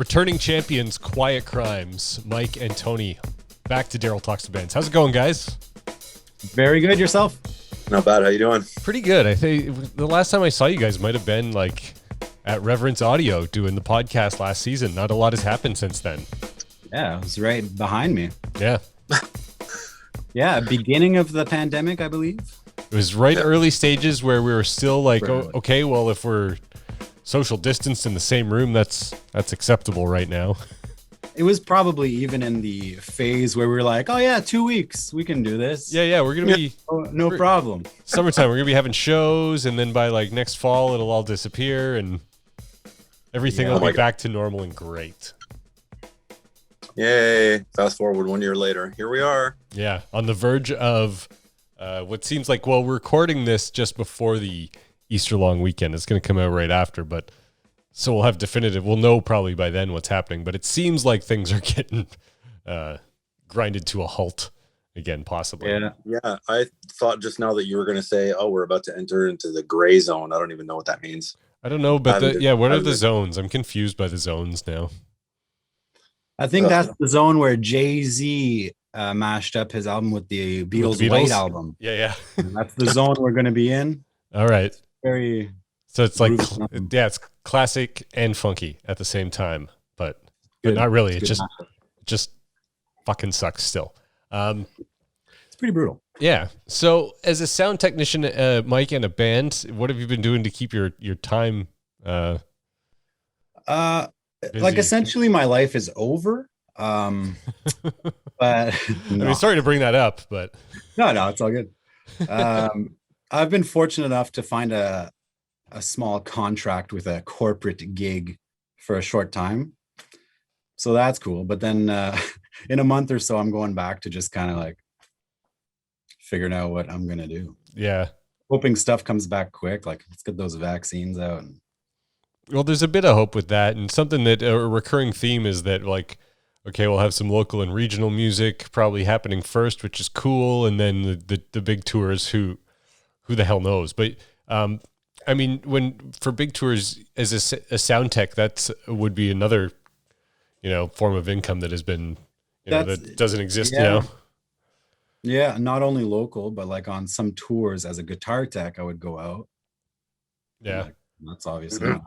Returning champions, Quiet Crimes, Mike and Tony. Back to Daryl Talks to Bands. How's it going, guys? Very good. Yourself? Not bad. How you doing? Pretty good. I think the last time I saw you guys might have been like at Reverence Audio doing the podcast last season. Not a lot has happened since then. Yeah, it was right behind me. Yeah. Yeah, beginning of the pandemic, I believe. It was right early stages where we were still like, oh, okay, well, if we're social distanced in the same room, that's acceptable right now. It was probably even in the phase where we were like, oh yeah, 2 weeks, we can do this. Yeah, we're going to be... no problem. Summertime, we're going to be having shows, and then by like next fall, it'll all disappear, and everything will be back to normal and great. Yay. Fast forward 1 year later. Here we are. Yeah, on the verge of what seems like, well, we're recording this just before the Easter long weekend. It's going to come out right after, but so we'll have definitive. We'll know probably by then what's happening, but it seems like things are getting grinded to a halt again, possibly. Yeah. I thought just now that you were going to say, oh, we're about to enter into the gray zone. I don't even know what that means. I don't know, but what are the zones? I'm confused by the zones now. I think that's the zone where Jay-Z mashed up his album with the Beatles' White Album. Yeah. That's the zone we're going to be in. All right. So it's like, it's classic and funky at the same time, but not really. It just fucking sucks still. It's pretty brutal. Yeah. So as a sound technician, Mike, and a band, what have you been doing to keep your time? Busy? Like essentially my life is over. But no. I mean, sorry to bring that up, but no, it's all good. I've been fortunate enough to find a small contract with a corporate gig for a short time. So that's cool. But then in a month or so, I'm going back to just kind of like figuring out what I'm going to do. Yeah. Hoping stuff comes back quick. Like, let's get those vaccines out. Well, there's a bit of hope with that. And something that a recurring theme is that, like, okay, we'll have some local and regional music probably happening first, which is cool. And then the big tours, who the hell knows? But, I mean, for big tours as a sound tech, would be another, form of income that has been, that doesn't exist now. Yeah, not only local, but like on some tours as a guitar tech, I would go out. Yeah, that's obviously not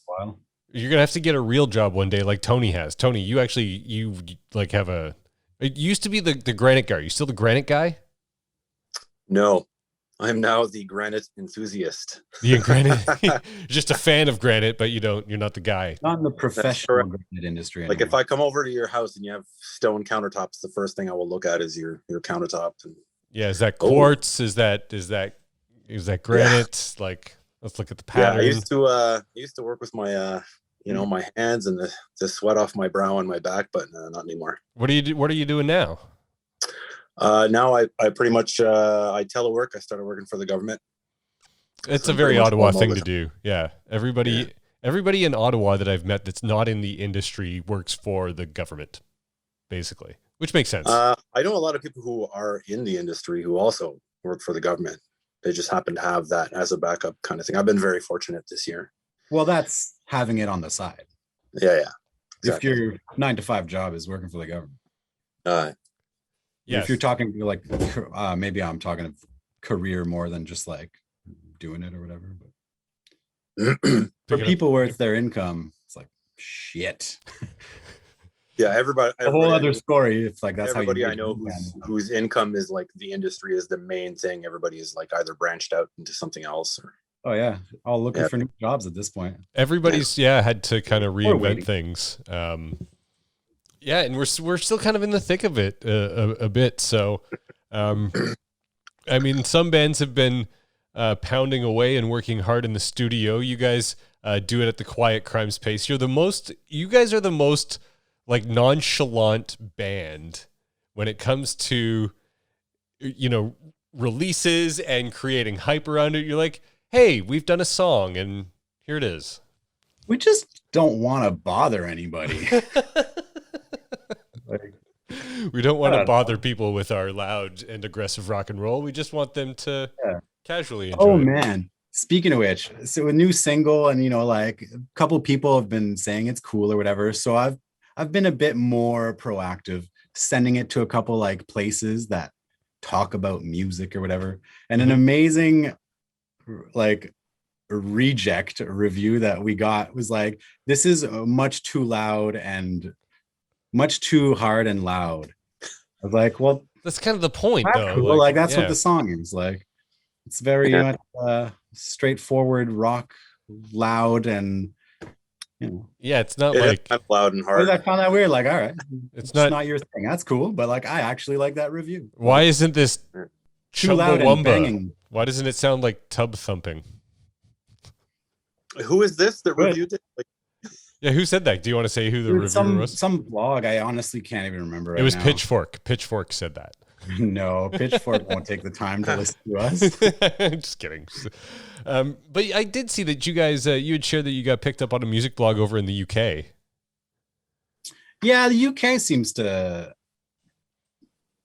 while. You're gonna have to get a real job one day, like Tony has. Tony, you like have a. It used to be the granite guy. Are you still the granite guy? No. I'm now the granite enthusiast. The granite, just a fan of granite, but you're not the guy. Not in the professional granite industry anymore. Like if I come over to your house and you have stone countertops, the first thing I will look at is your countertop. And is that quartz? Is that granite? Yeah. Like, let's look at the pattern. Yeah, I used to work with my my hands and the sweat off my brow and my back, but not anymore. What are you doing now? Now I pretty much I telework. I started working for the government. It's a very Ottawa thing to do. Yeah. Everybody in Ottawa that I've met that's not in the industry works for the government, basically, which makes sense. I know a lot of people who are in the industry who also work for the government. They just happen to have that as a backup kind of thing. I've been very fortunate this year. Well, that's having it on the side. Yeah. Exactly. If your 9-to-5 job is working for the government. Yes. If you're talking like maybe I'm talking of career more than just like doing it or whatever. But for people where it's their income, it's like shit. Yeah, everybody. A whole other story. It's like that's everybody I know whose income is like the industry is the main thing. Everybody is like either branched out into something else. Oh yeah, all looking for new jobs at this point. Everybody's had to kind of reinvent things. Yeah, and we're still kind of in the thick of it a bit. So, I mean, some bands have been pounding away and working hard in the studio. You guys do it at the Quiet Crimes pace. You guys are the most like nonchalant band when it comes to releases and creating hype around it. You're like, hey, we've done a song and here it is. We just don't want to bother anybody. We don't want to bother people with our loud and aggressive rock and roll. We just want them to casually enjoy. Oh man, Speaking of which, so a new single, and like a couple people have been saying it's cool or whatever. So I've been a bit more proactive, sending it to a couple like places that talk about music or whatever. And an amazing like reject review that we got was like, this is much too loud and much too hard and loud. I was like, well, that's kind of the point, though. Cool. Like that's what the song is like. It's very much straightforward rock, loud, and yeah, it's not like loud and hard. I found that weird. Like, all right, it's not your thing. That's cool, but like, I actually like that review. Why isn't this too loud and banging? Why doesn't it sound like tub thumping? Who is this that reviewed it? Like, yeah, who said that? Do you want to say who the reviewer was? Some blog. I honestly can't even remember. It was now. Pitchfork. Pitchfork said that. No, Pitchfork won't take the time to listen to us. Just kidding. But I did see that you guys, you had shared that you got picked up on a music blog over in the UK. Yeah, the UK seems to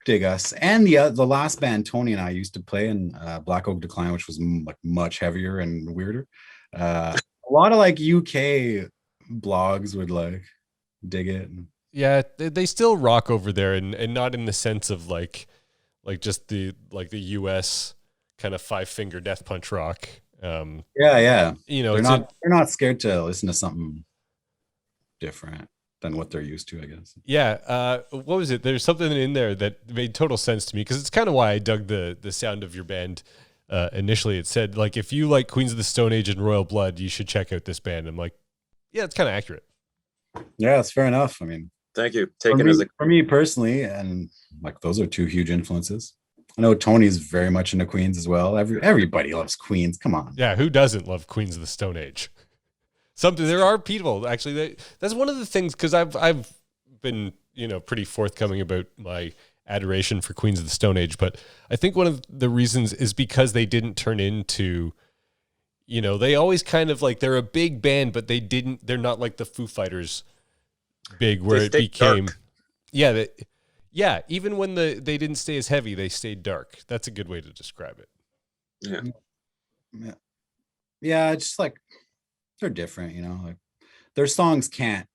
dig us. And the last band Tony and I used to play in, Black Oak Decline, which was like much heavier and weirder. A lot of like UK blogs would like dig it. Yeah, they still rock over there, and not in the sense of like just the US kind of 5-finger death punch rock. Yeah. They're not scared to listen to something different than what they're used to, I guess. Yeah. What was it? There's something in there that made total sense to me, because it's kind of why I dug the sound of your band. Initially, it said like, if you like Queens of the Stone Age and Royal Blood, you should check out this band. I'm like, yeah, it's kind of accurate. Yeah, it's fair enough. I mean, thank you. For me personally, and like those are two huge influences. I know Tony's very much into Queens as well. Everybody loves Queens. Come on. Yeah, who doesn't love Queens of the Stone Age? There are people actually. That's one of the things, because I've been pretty forthcoming about my adoration for Queens of the Stone Age, but I think one of the reasons is because they didn't turn into, they always kind of like, they're a big band, but they're not like the Foo Fighters big where it became dark. Yeah, even when they didn't stay as heavy, they stayed dark. That's a good way to describe it. Yeah, it's just like they're different, like their songs can't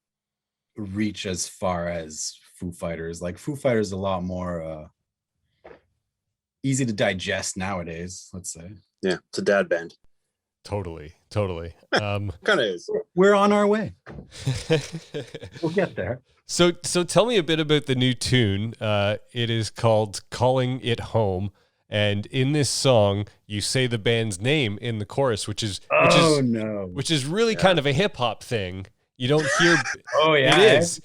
reach as far as Foo Fighters. Like Foo Fighters is a lot more easy to digest nowadays, let's say. Yeah, it's a dad band. Totally. Kind of is. We're on our way. We'll get there. So tell me a bit about the new tune. It is called Calling It Home. And in this song, you say the band's name in the chorus, which is really kind of a hip hop thing. You don't hear. Oh yeah, it is.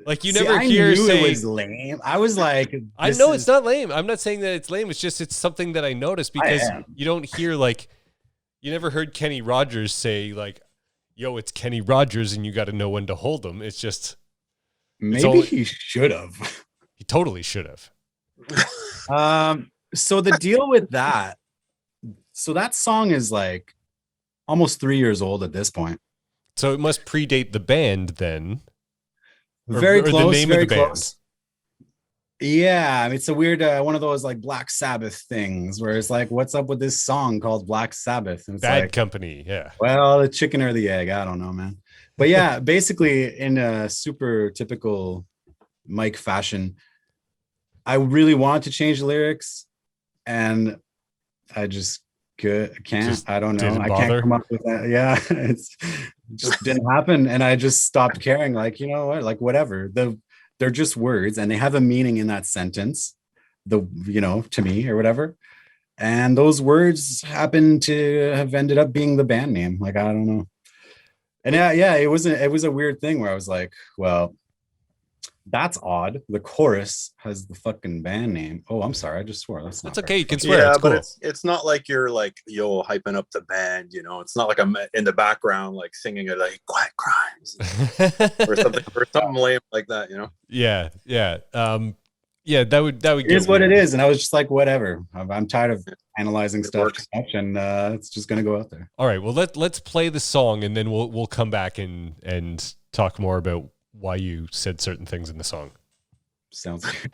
Like you never hear say it was lame. I was like, I know it's not lame. I'm not saying that it's lame. It's something that I noticed, because you don't hear like. You never heard Kenny Rogers say like, yo, it's Kenny Rogers and you got to know when to hold him. It's just. Maybe he should have. He totally should have. So the deal with that. So that song is like almost 3 years old at this point. So it must predate the band then. Very close. The name very of the band. Close. Yeah, it's a weird one of those like Black Sabbath things where it's like, what's up with this song called Black Sabbath? And it's Bad like, Company, yeah. Well, the chicken or the egg, I don't know, man. But yeah, basically in a super typical Mike fashion, I really wanted to change the lyrics, and I just can't. I don't know. I can't come up with that. Yeah, it just didn't happen, and I just stopped caring. Like, you know what? Like, whatever. They're just words, and they have a meaning in that sentence, to me or whatever. And those words happen to have ended up being the band name. Like, I don't know. And yeah, it was a weird thing where I was like, well, that's odd. The chorus has the fucking band name. Oh, I'm sorry. I just swore. That's okay. You can swear. Yeah, it's cool. But it's not like you're like, yo, hyping up the band, It's not like I'm in the background like singing it like Quiet Crimes or something lame like that, Yeah. Yeah, that would it is what it is. And I was just like, whatever. I'm tired of analyzing stuff too much, and it's just gonna go out there. All right. Well, let's play the song, and then we'll come back and talk more about why you said certain things in the song. Sounds good.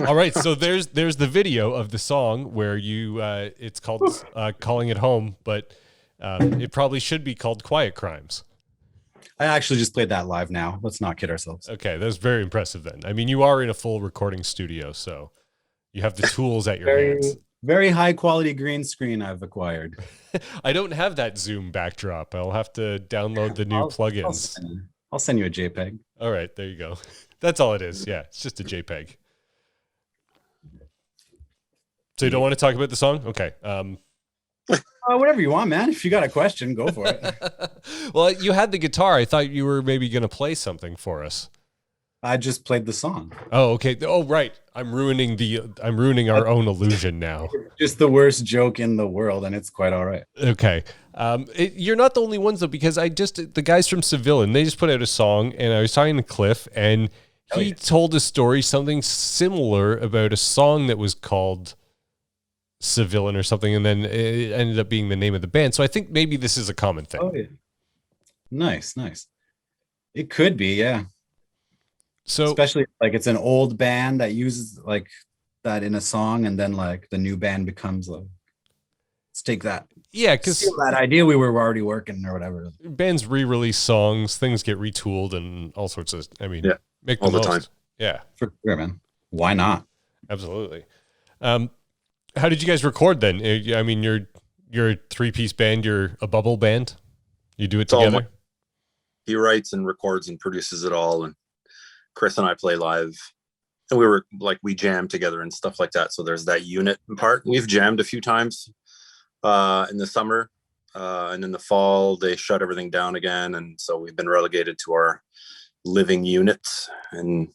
All right, so there's the video of the song where you it's called Calling It Home, but it probably should be called Quiet Crimes. I actually just played that live now. Let's not kid ourselves. Okay, that's very impressive then. I mean, you are in a full recording studio, so you have the tools at your hands. Very high quality green screen I've acquired. I don't have that Zoom backdrop. I'll have to download the new plugins. I'll send you a JPEG. All right, there you go. That's all it is. Yeah, it's just a JPEG. So you don't want to talk about the song? Okay. Whatever you want, man. If you got a question, go for it. Well, you had the guitar. I thought you were maybe going to play something for us. I just played the song. Oh, okay. Oh, right. I'm ruining our own illusion now. Just the worst joke in the world, and it's quite all right. Okay. You're not the only ones though, because the guys from Seville, and they just put out a song, and I was talking to Cliff, and he told a story, something similar about a song that was called Civilian or something, and then it ended up being the name of the band. So I think maybe this is a common thing. Oh, yeah. Nice. It could be, yeah. So especially like it's an old band that uses like that in a song, and then like the new band becomes like, let's take that. Yeah, because that idea we were already working or whatever. Bands re-release songs, things get retooled, and all sorts of. I mean, make the all most. The time. Yeah, for sure, man. Why not? Absolutely. How did you guys record then? I mean, you're a 3-piece band. You're a bubble band. You do it together. He writes and records and produces it all, and Chris and I play live, and we jam together and stuff like that. So there's that unit part. We've jammed a few times in the summer, and in the fall they shut everything down again, and so we've been relegated to our living units. And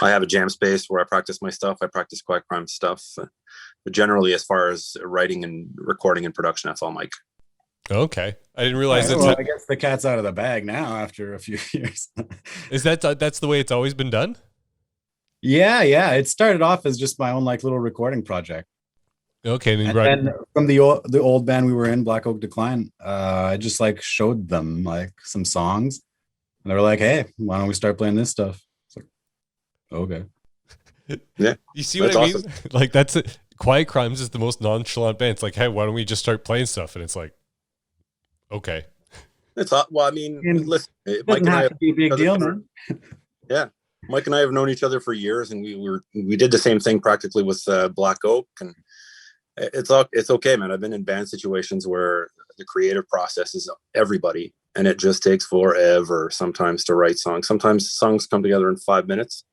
I have a jam space where I practice my stuff. I practice Quiet Crime stuff, but generally, as far as writing and recording and production, that's all Mike. Okay, I didn't realize I guess the cat's out of the bag now after a few years. Is that's the way it's always been done? Yeah. It started off as just my own like little recording project. Okay, and then from the old band we were in, Black Oak Decline, I just like showed them like some songs, and they were like, "Hey, why don't we start playing this stuff?" It's like, okay, yeah. You see what I mean? Awesome. Like that's it. Quiet Crimes is the most nonchalant band. It's like, hey, why don't we just start playing stuff? And it's like, okay. It's well, I mean, listen, Mike and I have to be a big deal, man. Yeah, Mike and I have known each other for years, and we did the same thing practically with Black Oak, and it's okay, man. I've been in band situations where the creative process is everybody, and it just takes forever sometimes to write songs. Sometimes songs come together in 5 minutes,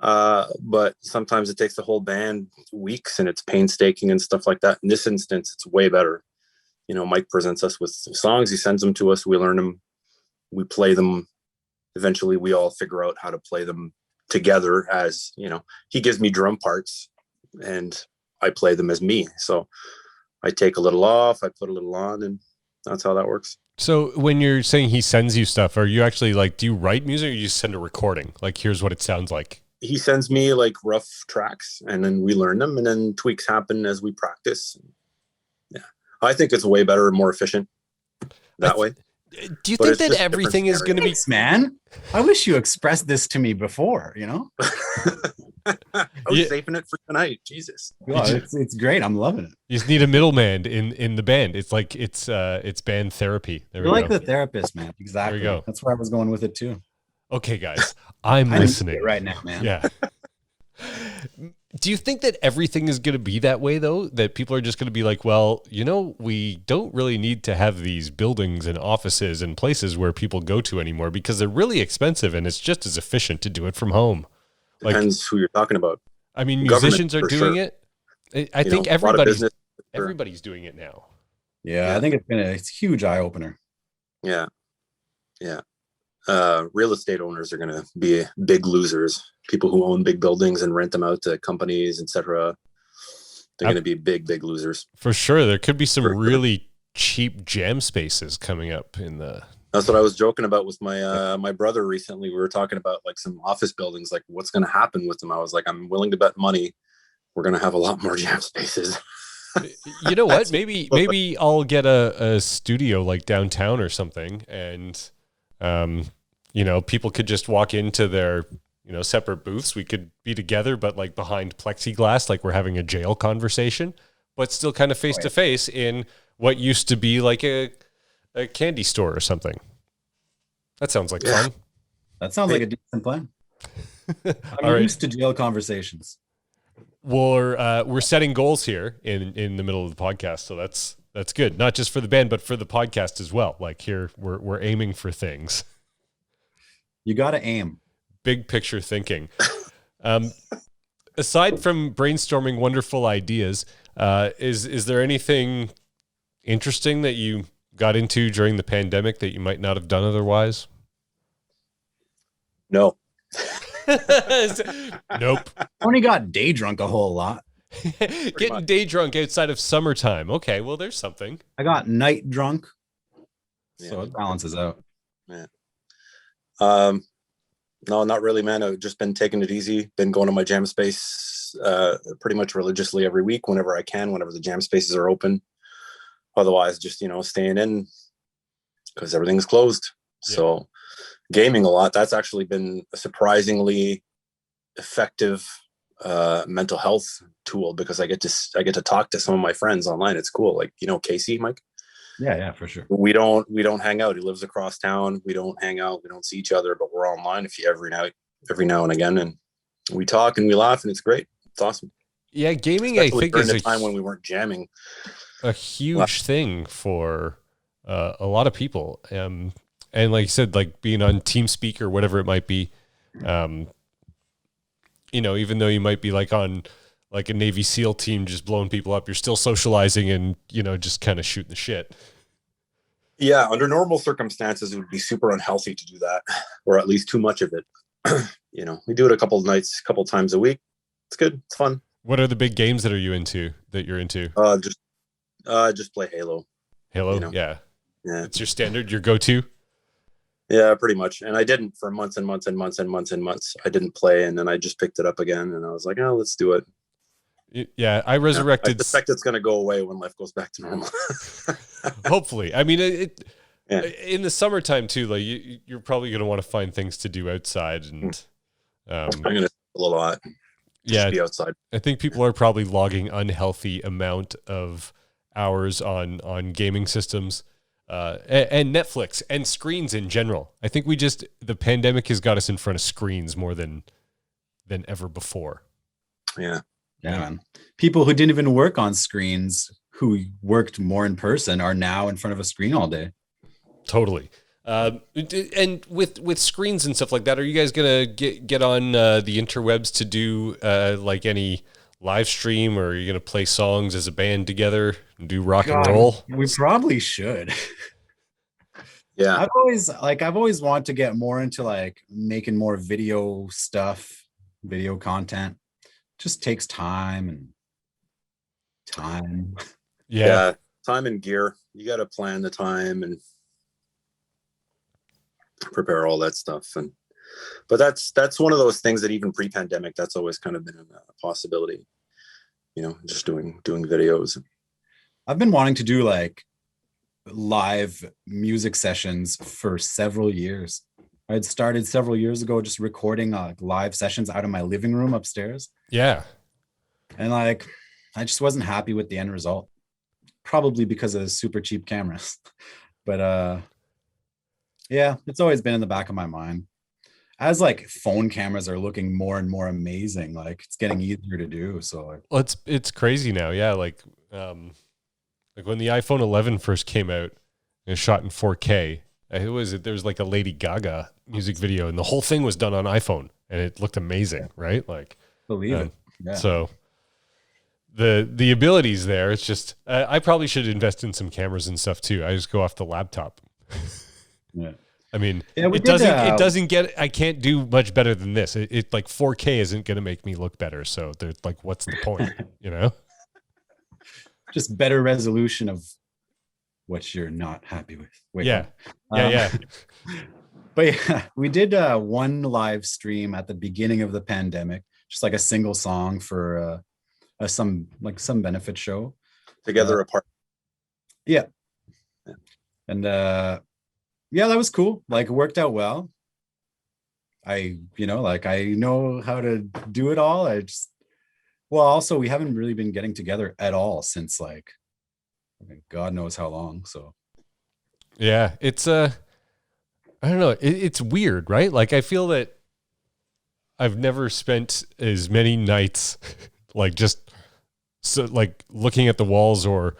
but sometimes it takes the whole band weeks, and it's painstaking and stuff like that. In this instance, it's way better. You know, Mike presents us with songs, he sends them to us, we learn them, we play them. Eventually we all figure out how to play them together. As you know, he gives me drum parts and I play them as me. So I take a little off, I put a little on, and that's how that works. So when you're saying he sends you stuff, are you actually like, do you write music or you just send a recording? Like, here's what it sounds like. He sends me like rough tracks, and then we learn them, and then tweaks happen as we practice. Yeah. I think it's way better and more efficient that way. Do you think that everything is going to be... Man, I wish you expressed this to me before, you know? I was saving it for tonight. Jesus. Well, it's great. I'm loving it. You just need a middleman in the band. It's like it's band therapy. You're like the therapist, man. Exactly. There we go. That's where I was going with it too. Okay, guys, I'm listening right now, man. Yeah. Do you think that everything is going to be that way, though? That people are just going to be like, well, you know, we don't really need to have these buildings and offices and places where people go to anymore because they're really expensive, and it's just as efficient to do it from home. Depends who you're talking about. I mean, musicians are doing it. I think everybody's doing it now. Yeah, I think it's a huge eye opener. Yeah. Real estate owners are going to be big losers. People who own big buildings and rent them out to companies, etc. They're going to be big losers. For sure. There could be some really cheap jam spaces coming up in the... That's what I was joking about with my my brother recently. We were talking about like some office buildings, like what's going to happen with them. I was like, I'm willing to bet money we're going to have a lot more jam spaces. You know what? Maybe I'll get a studio like downtown or something, and you know, people could just walk into their separate booths. We could be together, but like behind plexiglass, like we're having a jail conversation, but still kind of face to face in what used to be like a candy store or something. That sounds like fun. That sounds like a decent plan. I'm used to jail conversations. We're setting goals here in the middle of the podcast, so that's good. Not just for the band, but for the podcast as well. Like here, we're aiming for things. You got to aim. Big picture thinking. Aside from brainstorming wonderful ideas, is there anything interesting that you got into during the pandemic that you might not have done otherwise? No. Nope. Only got day drunk a whole lot. Getting day drunk outside of summertime. Okay, well, there's something. I got night drunk, so it balances out. Yeah. No, not really, man. I've just been taking it easy. Been going to my jam space pretty much religiously every week whenever I can, whenever the jam spaces are open. Otherwise, just, staying in because everything's closed. Yeah. So gaming a lot. That's actually been a surprisingly effective mental health tool because I get to talk to some of my friends online. It's cool. Like, Casey, Mike. Yeah, for sure. We don't hang out. He lives across town. We don't hang out. We don't see each other, but we're online every now and again, and we talk and we laugh, and it's great. It's awesome. Yeah, gaming, especially I think, is a time when we weren't jamming. A huge thing for a lot of people, and like you said, like being on TeamSpeak or whatever it might be. Even though you might be like on like a Navy SEAL team just blowing people up, you're still socializing and, just kind of shooting the shit. Yeah. Under normal circumstances, it would be super unhealthy to do that, or at least too much of it. We do it a couple times a week. It's good. It's fun. What are the big games that you're into? Just play Halo. Halo. Yeah. It's your standard, your go-to. Yeah, pretty much. And I didn't for months and months and months and months and months. I didn't play, and then I just picked it up again, and I was like, "Oh, let's do it." Yeah, I resurrected. I suspect it's going to go away when life goes back to normal. Hopefully. I mean, in the summertime too. Like you're probably going to want to find things to do outside, and I'm going to a lot. Just be outside. I think people are probably logging unhealthy amount of hours on gaming systems. And Netflix and screens in general. I think the pandemic has got us in front of screens more than ever before. Yeah, man. People who didn't even work on screens, who worked more in person, are now in front of a screen all day. Totally. And with screens and stuff like that, are you guys gonna get on the interwebs to do like any live stream, or are you gonna play songs as a band together and do rock and roll? We probably should. Yeah. I've always wanted to get more into like making more video stuff, video content. Just takes time. Yeah. Time and gear. You got to plan the time and prepare all that stuff. But that's one of those things that even pre-pandemic, that's always kind of been a possibility, just doing videos. I've been wanting to do like live music sessions for several years. I had started several years ago just recording live sessions out of my living room upstairs. Yeah. And like, I just wasn't happy with the end result, probably because of the super cheap cameras. But yeah, it's always been in the back of my mind. As like phone cameras are looking more and more amazing, like it's getting easier to do. So well, it's crazy now. Yeah. Like when the iPhone 11 first came out and shot in 4K, there was like a Lady Gaga music video, and the whole thing was done on iPhone, and it looked amazing, right? Like, believe it. Yeah. So the ability's there. It's just I probably should invest in some cameras and stuff too. I just go off the laptop. Yeah. I mean, it doesn't get. I can't do much better than this. It like 4K isn't going to make me look better. So there's like, what's the point? Just better resolution of what you're not happy with. Yeah. Yeah. But yeah, we did one live stream at the beginning of the pandemic, just like a single song for some benefit show. Together apart. Yeah. And yeah, that was cool. Like, it worked out well. like I know how to do it all. Well, also we haven't really been getting together at all since like, God knows how long. So yeah, it's I don't know. It's weird, right? Like I feel that I've never spent as many nights like just like looking at the walls or,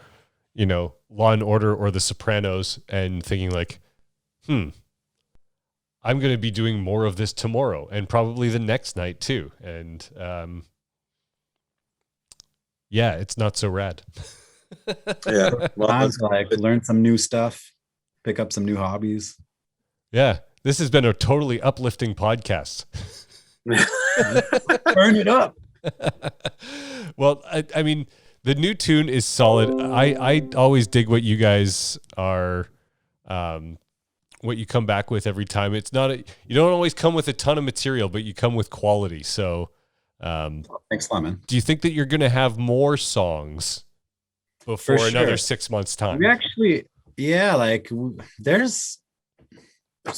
Law and Order or The Sopranos and thinking like, I'm going to be doing more of this tomorrow and probably the next night too. And yeah, it's not so rad. Yeah. Well, time to like learn some new stuff, pick up some new hobbies. Yeah. This has been a totally uplifting podcast. Turn it up. Well, I mean, the new tune is solid. I always dig what you guys are, what you come back with every time. It's not you don't always come with a ton of material, but you come with quality. So, thanks a lot, man. do you think that you're going to have more songs before another 6 months time? We actually, yeah, like there's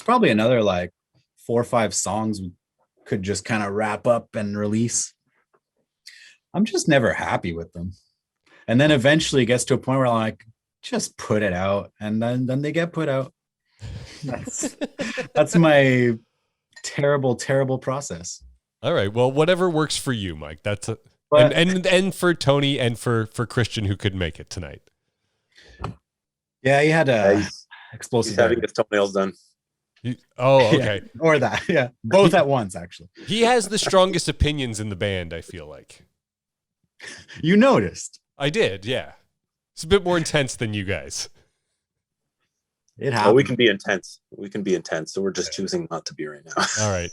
probably another like 4 or 5 songs we could just kind of wrap up and release. I'm just never happy with them. And then eventually it gets to a point where I'm like, just put it out. And then they get put out. That's my terrible, terrible process. All right. Well, whatever works for you, Mike. That's and for Tony and for Christian who could make it tonight. Yeah, he had explosive. He's having his toenails done. Okay. Yeah, or that. Yeah. Both at once, actually. He has the strongest opinions in the band, I feel like. You noticed. I did, yeah. It's a bit more intense than you guys. It happens. We can be intense. So we're just choosing not to be right now. All right.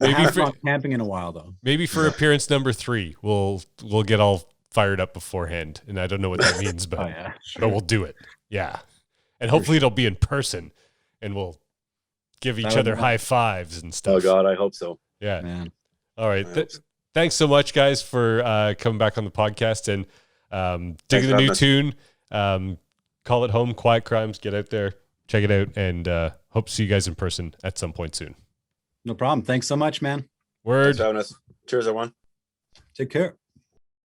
I haven't gone camping in a while, though. Maybe for appearance number 3, we'll get all fired up beforehand, and I don't know what that means, but but we'll do it. Yeah, and hopefully it'll be in person, and we'll give each other high fives and stuff. Oh God, I hope so. Yeah, man. All right. Thanks so much, guys, for coming back on the podcast and digging the new tune. Call it home, Quiet Crimes. Get out there, check it out, and hope to see you guys in person at some point soon. No problem. Thanks so much, man. Word. Thanks for having us. Cheers, everyone. Take care.